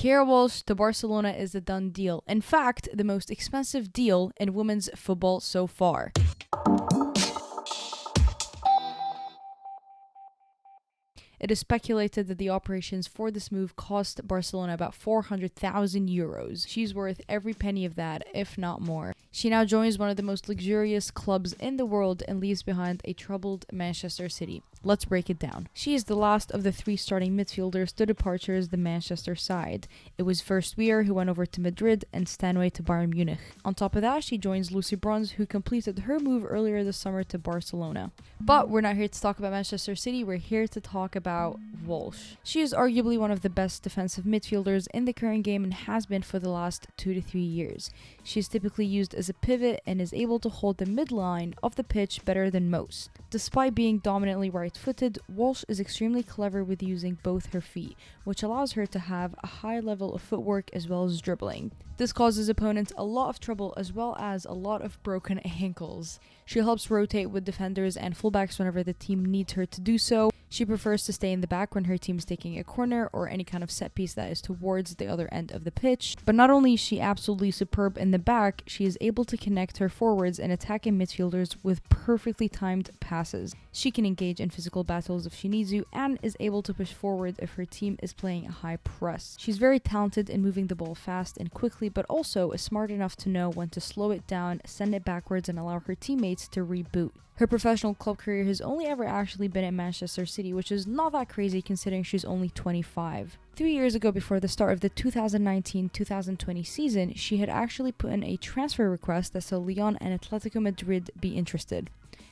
Keira Walsh to Barcelona is a done deal. In fact, the most expensive deal in women's football so far. It is speculated that the operations for this move cost Barcelona about 400,000 euros. She's worth every penny of that, if not more. She now joins one of the most luxurious clubs in the world and leaves behind a troubled Manchester City. Let's break it down. She is the last of the 3 starting midfielders to departures the Manchester side. It was first Weir who went over to Madrid and Stanway to Bayern Munich. On top of that, she joins Lucy Bronze, who completed her move earlier this summer to Barcelona. But we're not here to talk about Manchester City, we're here to talk about Walsh. She is arguably one of the best defensive midfielders in the current game and has been for the last 2 to 3 years. She is typically used as a pivot and is able to hold the midline of the pitch better than most. Despite being dominantly right-footed, Walsh is extremely clever with using both her feet, which allows her to have a high level of footwork as well as dribbling. This causes opponents a lot of trouble as well as a lot of broken ankles. She helps rotate with defenders and fullbacks whenever the team needs her to do so. She prefers to stay in the back when her team is taking a corner or any kind of set piece that is towards the other end of the pitch. But not only is she absolutely superb in the back, she is able to connect her forwards and attacking midfielders with perfectly timed passes. She can engage in physical battles if she needs to and is able to push forward if her team is playing a high press. She's very talented in moving the ball fast and quickly, but also is smart enough to know when to slow it down, send it backwards, and allow her teammates to reboot. Her professional club career has only ever actually been at Manchester City, which is not that crazy considering she's only 25. 3 years ago, before the start of the 2019-2020 season, she had actually put in a transfer request that saw Lyon and Atletico Madrid be interested.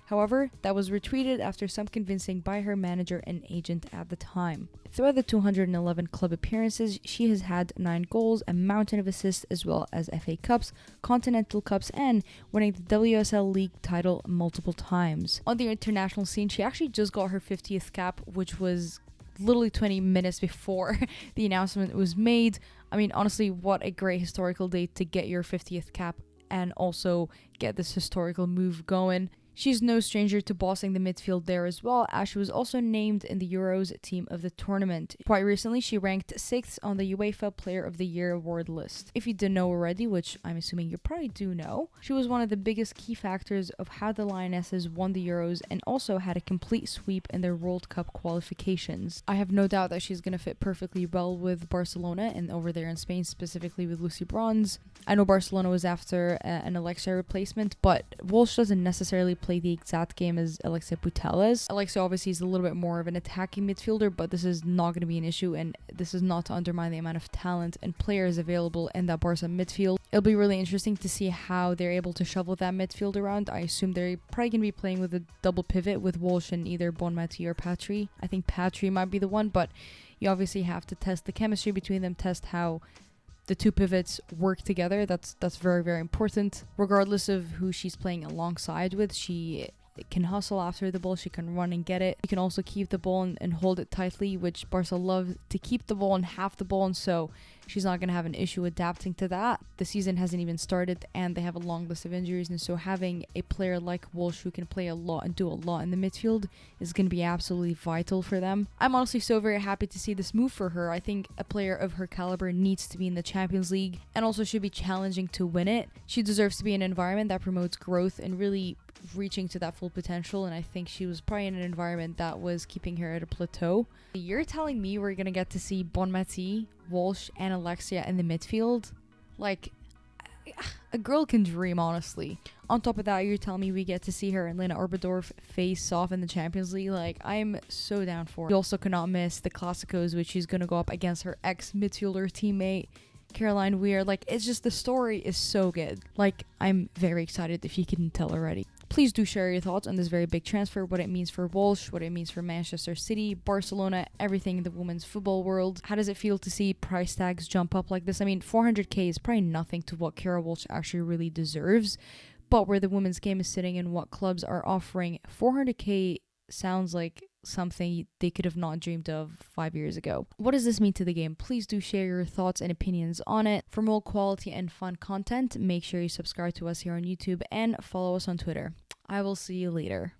However, that was retreated after some convincing by her manager and agent at the time. Throughout the 211 club appearances, she has had 9 goals, a mountain of assists, as well as FA Cups, Continental Cups, and winning the WSL League title multiple times. On the international scene, she actually just got her 50th cap, which was literally 20 minutes before the announcement was made. I mean, honestly, what a great historical date to get your 50th cap and also get this historical move going. She's no stranger to bossing the midfield there as well, as she was also named in the Euros team of the tournament. Quite recently, she ranked 6th on the UEFA Player of the Year award list. If you didn't know already, which I'm assuming you probably do know, she was one of the biggest key factors of how the Lionesses won the Euros and also had a complete sweep in their World Cup qualifications. I have no doubt that she's going to fit perfectly well with Barcelona and over there in Spain, specifically with Lucy Bronze. I know Barcelona was after an Alexia replacement, but Walsh doesn't necessarily play the exact game as Alexia Putellas. Alexia obviously is a little bit more of an attacking midfielder, but this is not going to be an issue, and this is not to undermine the amount of talent and players available in that Barca midfield. It'll be really interesting to see how they're able to shovel that midfield around. I assume they're probably going to be playing with a double pivot with Walsh and either Bonmati or Patry. I think Patry might be the one, but you obviously have to test the chemistry between them, test how the 2 pivots work together. That's very, very important. Regardless of who she's playing alongside with, she can hustle after the ball, she can run and get it. You can also keep the ball and hold it tightly, which Barca love to keep the ball and have the ball, and so she's not going to have an issue adapting to that. The season hasn't even started and they have a long list of injuries, and so having a player like Walsh who can play a lot and do a lot in the midfield is going to be absolutely vital for them. I'm honestly so very happy to see this move for her. I think a player of her caliber needs to be in the Champions League and also should be challenging to win it. She deserves to be in an environment that promotes growth and really reaching to that full potential, and I think she was probably in an environment that was keeping her at a plateau. You're telling me we're gonna get to see Bonmati, Walsh, and Alexia in the midfield? Like, a girl can dream, honestly. On top of that, you're telling me we get to see her and Lena Oberdorf face off in the Champions League? Like, I'm so down for it. You also cannot miss the Clásicos, which she's gonna go up against her ex-midfielder teammate Caroline Weir. Like, it's just, the story is so good. Like, I'm very excited, if you can tell already. Please do share your thoughts on this very big transfer, what it means for Walsh, what it means for Manchester City, Barcelona, everything in the women's football world. How does it feel to see price tags jump up like this? I mean, 400k is probably nothing to what Keira Walsh actually really deserves, but where the women's game is sitting and what clubs are offering, 400k sounds like something they could have not dreamed of 5 years ago. What does this mean to the game? Please do share your thoughts and opinions on it. For more quality and fun content, make sure you subscribe to us here on YouTube and follow us on Twitter. I will see you later.